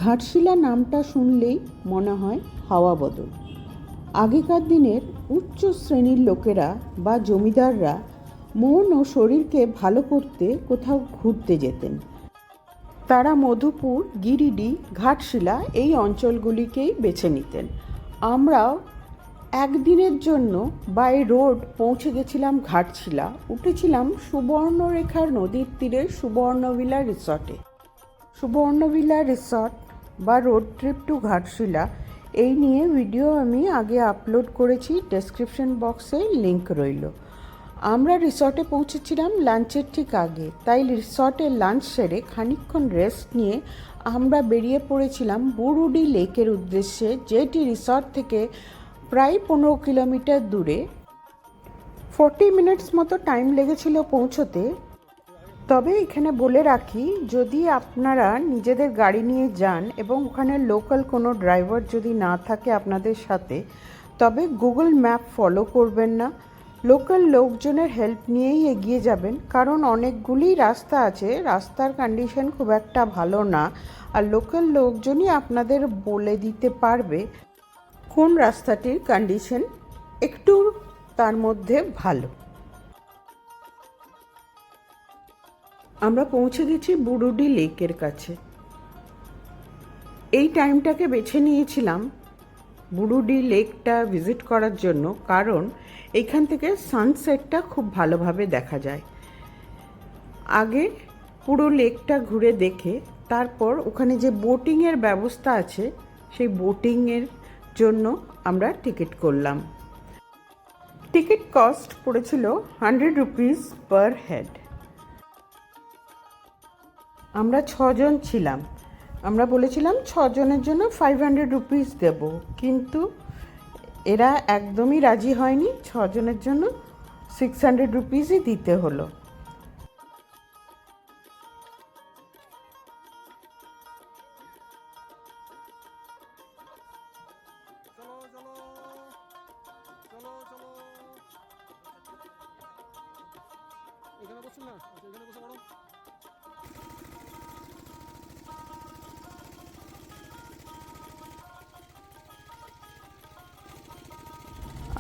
ঘাটশিলা নামটা শুনলেই মনে হয় হাওয়া বদল। আগেকার দিনের উচ্চ শ্রেণীর লোকেরা বা জমিদাররা মন ও শরীরকে ভালো করতে কোথাও ঘুরতে যেতেন। তারা মধুপুর, গিরিডি, ঘাটশিলা এই অঞ্চলগুলিকেই বেছে নিতেন। আমরাও একদিনের জন্য বাই রোড পৌঁছে গেছিলাম ঘাটশিলা। উঠেছিলাম সুবর্ণরেখার নদীর তীরে সুবর্ণভিলা রিসর্টে। সুবর্ণভিলা রিসর্ট বা রোড ট্রিপ টু ঘাটশিলা এই নিয়ে ভিডিও আমি আগে আপলোড করেছি, ডেসক্রিপশন বক্সে লিংক রইল। আমরা রিসর্টে পৌঁছেছিলাম লাঞ্চের ঠিক আগে, তাই রিসর্টে লাঞ্চ সেরে খানিকক্ষণ রেস্ট নিয়ে আমরা বেরিয়ে পড়েছিলাম বুরুডি লেকের উদ্দেশ্যে, যেটি রিসর্ট থেকে প্রায় 15 কিলোমিটার দূরে। 40 মিনিটস মতো টাইম লেগেছিল পৌঁছতে। তবে এখানে বলে রাখি, যদি আপনারা নিজেদের গাড়ি নিয়ে যান এবং ওখানে লোকাল কোনো ড্রাইভার যদি না থাকে আপনাদের সাথে, তবে গুগল ম্যাপ ফলো করবেন না। লোকাল লোকজনের হেল্প নিয়েই এগিয়ে যাবেন, কারণ অনেকগুলি রাস্তা আছে, রাস্তার কন্ডিশন খুব একটা ভালো না, আর লোকাল লোকজনই আপনাদের বলে দিতে পারবে কোন রাস্তাটির কন্ডিশন একটু তার মধ্যে ভালো। আমরা পৌঁছে গেছি বুরুডি লেকের কাছে। এই টাইমটাকে বেছে নিয়েছিলাম বুরুডি লেকটা ভিজিট করার জন্য, কারণ এইখান থেকে সানসেটটা খুব ভালোভাবে দেখা যায়। আগে পুরো লেকটা ঘুরে দেখে তারপর ওখানে যে বোটিংয়ের ব্যবস্থা আছে সেই বোটিংয়ের জন্য আমরা টিকিট করলাম। টিকিট কস্ট পড়েছিল 100 রুপিস পার হেড। আমরা 6 জন ছিলাম। আমরা বলেছিলাম 6 জনের জন্য 500 রুপিস দেব, কিন্তু এরা একদমই রাজি হয়নি। 6 জনের জন্য 600 রুপিসই দিতে হলো।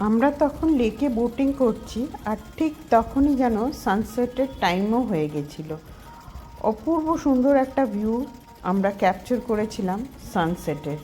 আমরা তখন লেকে বোটিং করছি, আর ঠিক তখনই যেন সানসেটের টাইমও হয়ে গেছিল। অপূর্ব সুন্দর একটা ভিউ আমরা ক্যাপচার করেছিলাম সানসেটের।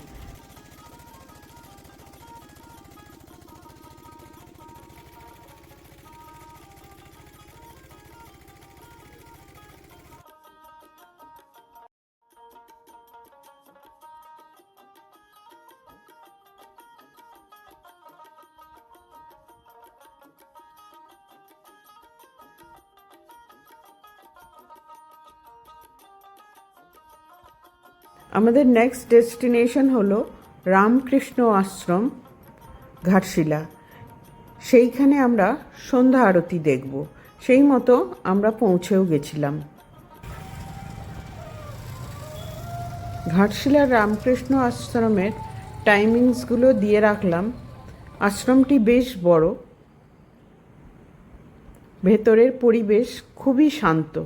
আমাদের নেক্সট ডেস্টিনেশন হলো রামকৃষ্ণ আশ্রম, ঘাটশিলা। সেইখানে আমরা সন্ধ্যা আরতি দেখব, সেই মতো আমরা পৌঁছেও গেছিলাম। ঘাটশিলার রামকৃষ্ণ আশ্রমের টাইমিংসগুলো দিয়ে রাখলাম। আশ্রমটি বেশ বড়, ভেতরের পরিবেশ খুবই শান্ত।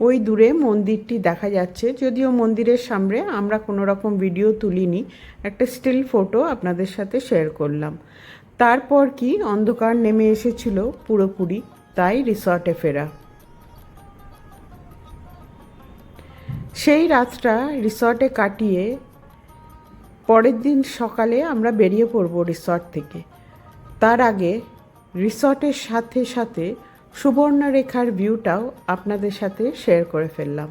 ওই দূরে মন্দিরটি দেখা যাচ্ছে, যদিও মন্দিরের সামনে আমরা কোনো রকম ভিডিও তুলিনি, একটা স্টিল ফটো আপনাদের সাথে শেয়ার করলাম। তারপর কি অন্ধকার নেমে এসেছিল পুরোপুরি, তাই রিসর্টে ফেরা। সেই রাতটা রিসর্টে কাটিয়ে পরের দিন সকালে আমরা বেরিয়ে পড়ব রিসর্ট থেকে। তার আগে রিসর্টের সাথে সাথে সুবর্ণরেখার ভিউটাও আপনাদের সাথে শেয়ার করে ফেললাম।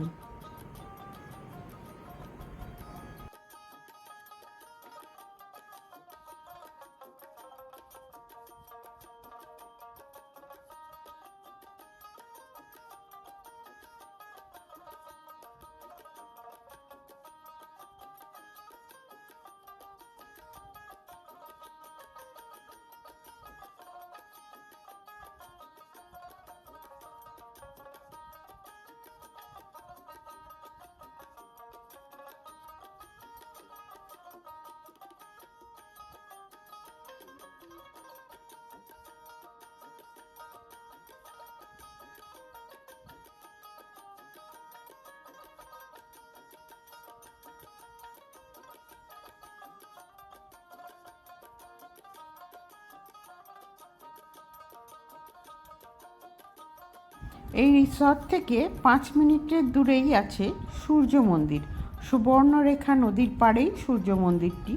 এই রিসর্ট থেকে 5 মিনিটের দূরেই আছে সূর্য মন্দির। সুবর্ণরেখা নদীর পাড়েই সূর্য মন্দিরটি,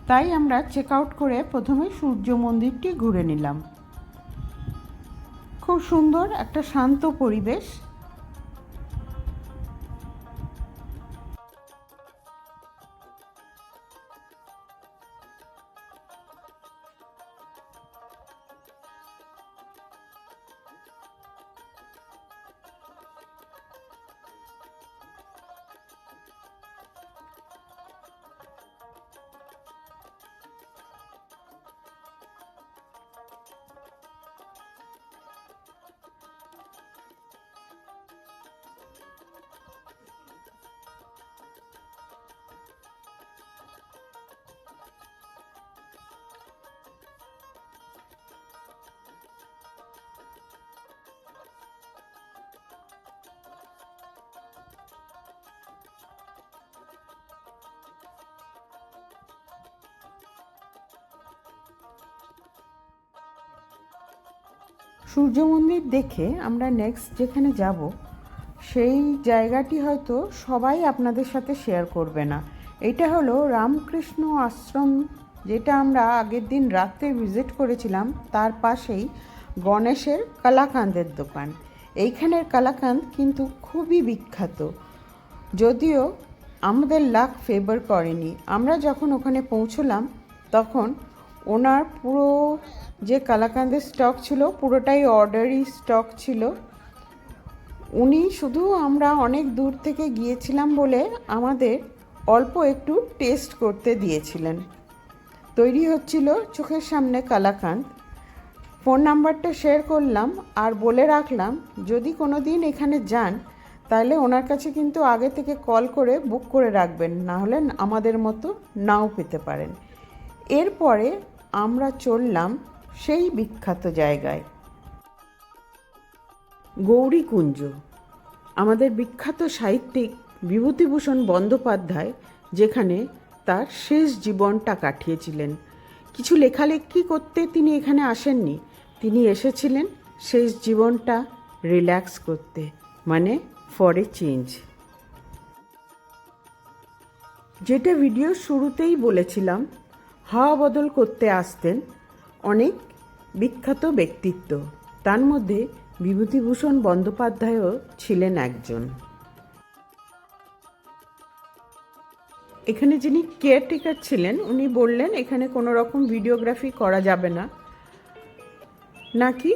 তাই আমরা চেক আউট করে প্রথমে সূর্য মন্দিরটি ঘুরে নিলাম। খুব সুন্দর একটা শান্ত পরিবেশ। সূর্য মন্দির দেখে আমরা নেক্সট যেখানে যাব সেই জায়গাটি হয়তো সবাই আপনাদের সাথে শেয়ার করবে না। এটা হলো রামকৃষ্ণ আশ্রম, যেটা আমরা আগের দিন রাতে ভিজিট করেছিলাম। তার পাশেই গণেশের কালাকান্দের দোকান। এইখানের কালাকান্দ কিন্তু খুবই বিখ্যাত, যদিও আমাদের লাক ফেভার করেনি। আমরা যখন ওখানে পৌঁছলাম তখন ওনার পুরো যে কালাকান্দের স্টক ছিল পুরোটাই অর্ডারি স্টক ছিল। উনি শুধু আমরা অনেক দূর থেকে গিয়েছিলাম বলে আমাদের অল্প একটু টেস্ট করতে দিয়েছিলেন। তৈরি হচ্ছিল চোখের সামনে কালাকান্দ। ফোন নাম্বারটা শেয়ার করলাম আর বলে রাখলাম যদি কোনো দিন এখানে যান তাহলে ওনার কাছে কিন্তু আগে থেকে কল করে বুক করে রাখবেন, না হলে আমাদের মতো নাও পেতে পারেন। এরপরে আমরা চললাম সেই বিখ্যাত জায়গায়, গৌরীকুঞ্জ। আমাদের বিখ্যাত সাহিত্যিক বিভূতিভূষণ বন্দ্যোপাধ্যায় যেখানে তার শেষ জীবনটা কাটিয়েছিলেন। কিছু লেখালেখি করতে তিনি এখানে আসেননি, তিনি এসেছিলেন শেষ জীবনটা রিল্যাক্স করতে, মানে ফর এ চেঞ্জ। যেটা ভিডিওর শুরুতেই বলেছিলাম, হাওয়া বদল করতে আসতেন অনেক বিখ্যাত ব্যক্তিত্ব, তার মধ্যে বিভূতিভূষণ বন্দ্যোপাধ্যায়ও ছিলেন একজন। এখানে যিনি কেয়ারটেকার ছিলেন উনি বললেন এখানে কোনো রকম ভিডিওগ্রাফি করা যাবে না, নাকি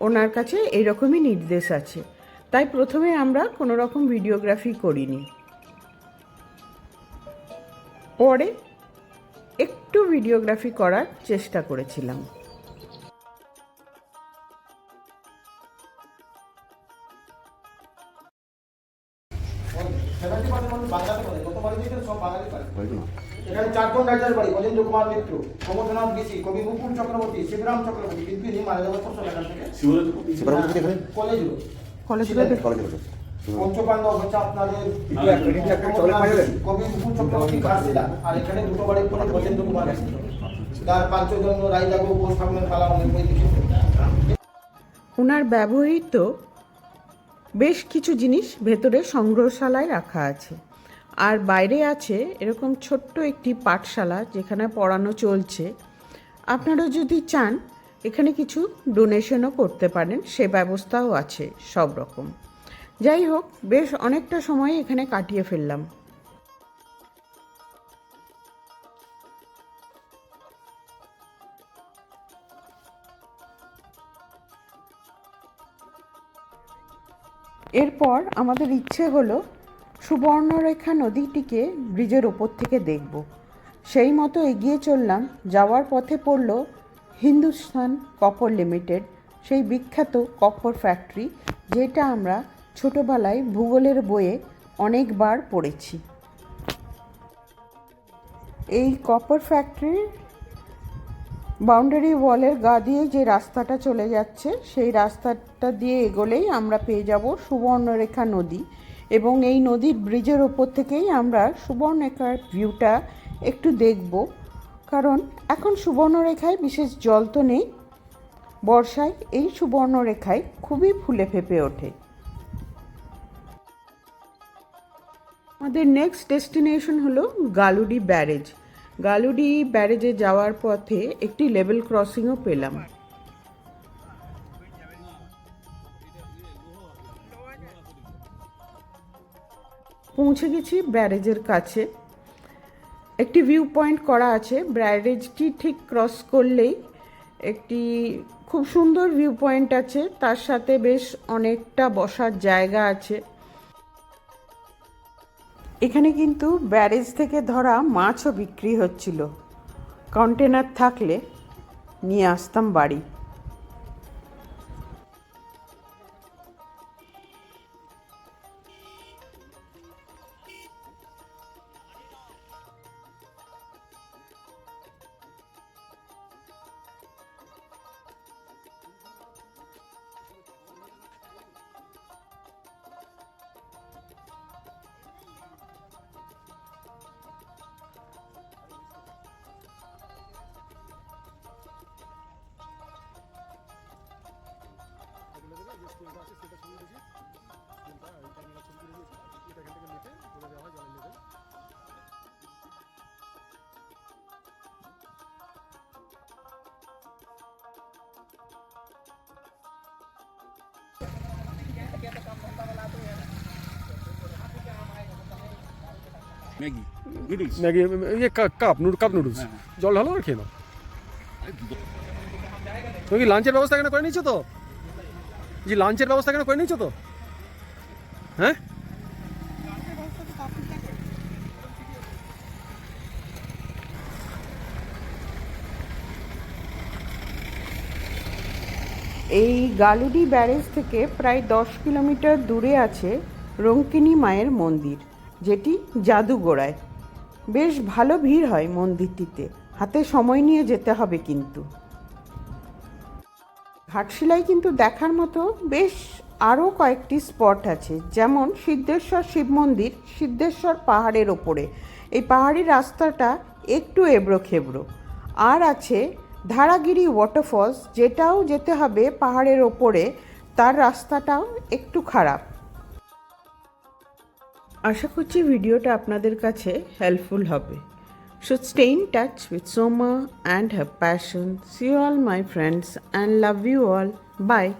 ওনার কাছে এইরকমই নির্দেশ আছে। তাই প্রথমে আমরা কোনো রকম ভিডিওগ্রাফি করিনি, পরে একটু ভিডিওগ্রাফি করার চেষ্টা করেছিলাম। এখানে 4 জন রাজার বাড়ি: গজেন্দ্র কুমার মিত্র, প্রমোদনাথ ঋষি, কবি মুকুল চক্রবর্তী, শিবরাম চক্রবর্তী। কিন্তু ইনি মারা যাওয়ার পর এখান থেকে কলেজ পঞ্চপাণ্ডব হচ্ছে আপনাদের কবি মুকুল চক্রবর্তী কাশিদা। আর এখানে দুটো বাড়ির পরে গজেন্দ্র কুমার মিত্র, তার পাঞ্চজন্য রায়জাগ উপস্থাপনের কালা অনেক বই লিখেছেন। ওনার ব্যবহৃত বেশ কিছু জিনিস ভেতরে সংগ্রহশালায় রাখা আছে, আর বাইরে আছে এরকম ছোট্ট একটি পাঠশালা যেখানে পড়ানো চলছে। আপনারা যদি চান এখানে কিছু ডোনেশনও করতে পারেন, সে ব্যবস্থাও আছে সব রকম। যাই হোক, বেশ অনেকটা সময় এখানে কাটিয়ে ফেললাম। এরপর আমাদের ইচ্ছে হলো সুবর্ণরেখা নদীটিকে ব্রিজের ওপর থেকে দেখব। সেই মতো এগিয়ে চললাম। যাওয়ার পথে পড়ল হিন্দুস্তান কপার লিমিটেড, সেই বিখ্যাত কপার ফ্যাক্টরি, যেটা আমরা ছোটোবেলায় ভূগোলের বইয়ে অনেকবার পড়েছি। এই কপার ফ্যাক্টরির বাউন্ডারি ওয়ালের গা দিয়ে যে রাস্তাটা চলে যাচ্ছে, সেই রাস্তাটা দিয়ে এগোলেই আমরা পেয়ে যাব সুবর্ণরেখা নদী, এবং এই নদীর ব্রিজের ওপর থেকেই আমরা সুবর্ণরেখার ভিউটা একটু দেখব। কারণ এখন সুবর্ণরেখায় বিশেষ জল তো নেই, বর্ষায় এই সুবর্ণরেখায় খুবই ফুলে ফেঁপে ওঠে। আমাদের নেক্সট ডেস্টিনেশন হলো গালুডি ব্যারেজ। গালুডি ব্যারেজে যাওয়ার পথে একটি লেভেল ক্রসিংও পেলাম। পৌঁছে গেছি ব্যারেজের কাছে। একটি ভিউ পয়েন্ট করা আছে, ব্যারেজটি ঠিক ক্রস করলেই একটি খুব সুন্দর ভিউ পয়েন্ট আছে, তার সাথে বেশ অনেকটা বসার জায়গা আছে। এখানে কিন্তু ব্যারেজ থেকে ধরা মাছও বিক্রি হচ্ছিল, কন্টেনার থাকলে নিয়ে আসতাম বাড়ি। ম্যাগি নুডলস ম্যাগি ইয়ে কাপ নুডলস জল ঢালো আর খেয়ে নাও। তুমি কি লাঞ্চের ব্যবস্থা এখানে করে নিয়েছো তো? জি, লাঞ্চের ব্যবস্থা এখানে করে নিয়েছো তো? হ্যাঁ, এই গালুডি ব্যারেজ থেকে প্রায় 10 কিলোমিটার দূরে আছে রঙ্কিনী মায়ের মন্দির, যেটি জাদুগোড়ায়। বেশ ভালো ভিড় হয় মন্দিরটিতে, হাতে সময় নিয়ে যেতে হবে কিন্তু। ঘাটশিলায় কিন্তু দেখার মতো বেশ আরও কয়েকটি স্পট আছে, যেমন সিদ্ধেশ্বর শিব মন্দির, সিদ্ধেশ্বর পাহাড়ের ওপরে। এই পাহাড়ি রাস্তাটা একটু এবড়ো খেবড়ো। আর আছে ধারাগিরি ওয়াটারফলস, যেটাও যেতে হবে পাহাড়ের ওপরে, তার রাস্তাটাও একটু খারাপ। আশা করছি ভিডিওটা আপনাদের কাছে হেল্পফুল হবে। So stay in touch with Soma and her passion. See you all my friends and love you all. Bye.